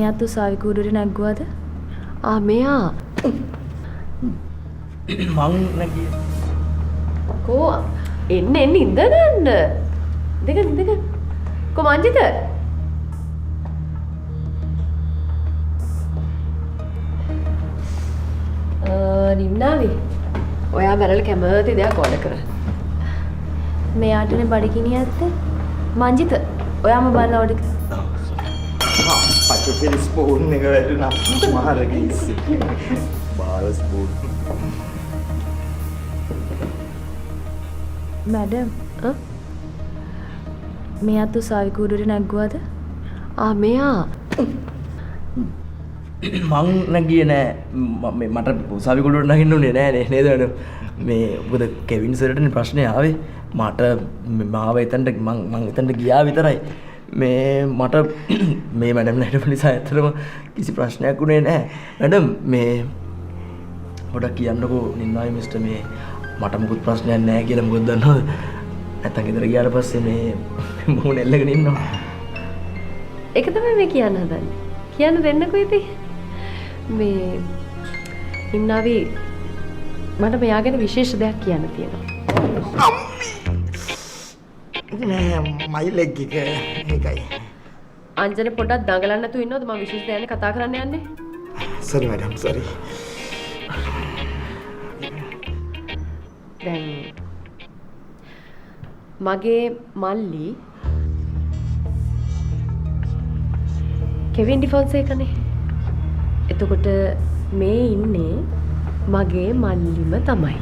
මෙයාත් උසාවි කූඩුවට නැග්ගුවද? මෙයා මං නැගිය. කෝ එන්න ඉඳගන්න. ඉඳගන්න. කො මංජිත? නිම්නාවි. ඔයා මැරල කැමති දෙයක් ඕඩර් කර. මෙයාටනේ බඩගිනි ඇත්තේ. මංජිත ඔයාම බලලා ඕඩර් කර. පචුපිරි ස්පූන් එක වැටුණා. මහරගිස්සි. බාල ස්පූන්. මැඩම් මෙයාත් උසාවි කූඩුවට නැග්ගුවද? මෙයා මං නැගියේ නෑ. මට උසාවි කුඩුවට නගින්න උනේ නෑ නේද නේද? මේ මොකද කෙවින් සර්ටනේ ප්‍රශ්නේ ආවේ. මට මාව එතනට මං එතනට ගියා විතරයි. මේ මට මේ මැඩම් නේද නිසා ඇත්තටම කිසි ප්‍රශ්නයක් උනේ නෑ. මැඩම් මේ පොඩක් කියන්නකෝ නින්නායි මිස්ටර් මේ මට මොකුත් ප්‍රශ්නයක් නෑ කියලා. මොකද දන්නවද? නැත්තම් ගෙදර ගියාට පස්සේ මේ මොහොන එල්ලගෙන ඉන්නවා. ඒක තමයි මේ කියන්න හදන්නේ. කියන්න දෙන්නකෝ ඉතින්. මේ ඉන්නාවි මට මෙයා ගැන විශේෂ දෙයක් කියන්න තියෙනවා. නෑ මයි ලෙග් එක ඒකයි. අංජනේ පොඩ්ඩක් දඟලන්න නැතුව ඉන්නවද? මම විශේෂ දෙයක් කතා කරන්න යන්නේ. සරි මැඩම් සරි. දැන් මගේ මල්ලි කෙවින් ඩිෆොන්සේකනේ. එතකොට මේ ඉන්නේ මගේ මල්ලිම තමයි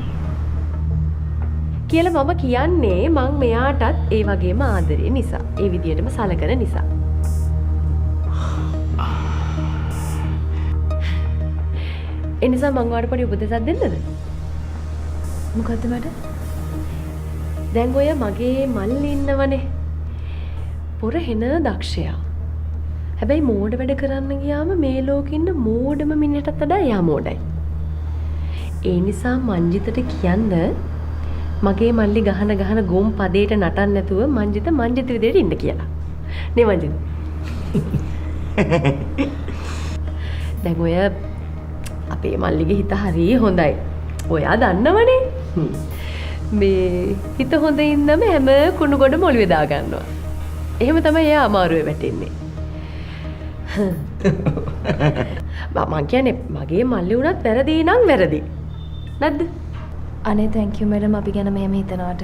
කියලා මම කියන්නේ. මං මෙයාටත් ඒ වගේම ආදරේ නිසා, ඒ විදිහටම සලකන නිසා. ඒ නිසා මං ඔයාලට පොඩි උපදෙසක් දෙන්නද? මොකද්ද මැඩම්? දැන් ඔය මගේ මල්ලි ඉන්නවනේ, පොර හෙන දක්ෂයා. හැබැයි මෝඩ වැඩ කරන්න ගියාම මේ ලෝකෙ ඉන්න මෝඩම මිනිහටත් වඩා එයා මෝඩයි. ඒ නිසා මංජිතට කියන්න මගේ මල්ලි ගහන ගොම් පදේට නටන්න නැතුව මංජිත විදියට ඉන්න කියලා. නේ මංජිත? දැන් ඔය අපේ මල්ලිගේ හිත හරිය හොඳයි. ඔයා දන්නවනේ. මේ හිත හොඳ ඉන්නම හැම කුණු ගොඩ මොළුවේ දා ගන්නවා. එහෙම තමයි එයා අමාරුවේ වැටෙන්නේ. මං කියන්නේ මගේ මල්ලි වුණත් වැරදි නම් වැරදි. නැද්ද? අනේ thank you මැඩම් අපි ගැන මෙහෙම හිතනවට.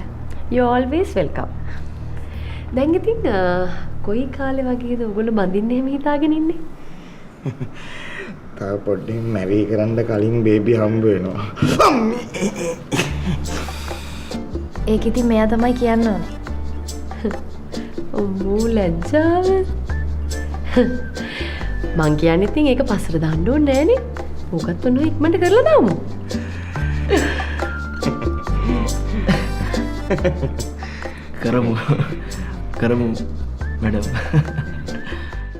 You always welcome. දැන් ඉතින් කොයි කාලේ වගේද ඔයගොල්ලෝ බඳින්න එහෙම හිතාගෙන ඉන්නේ? තව පොඩ්ඩක් මැරී කරන්න කලින් බේබි හම්බ වෙනවා. ඒක ඉතින් මෙයා තමයි කියන්න ඕනේ. ඔම්බෝ ලැජ්ජාව. මං කියන්නේ ඉතින් ඒක පස්සට දාන්න ඕනේ නෑනේ. මොකක්ද ඔන්න ඉක්මනට කරලා දාමු. කරමු මැඩම්.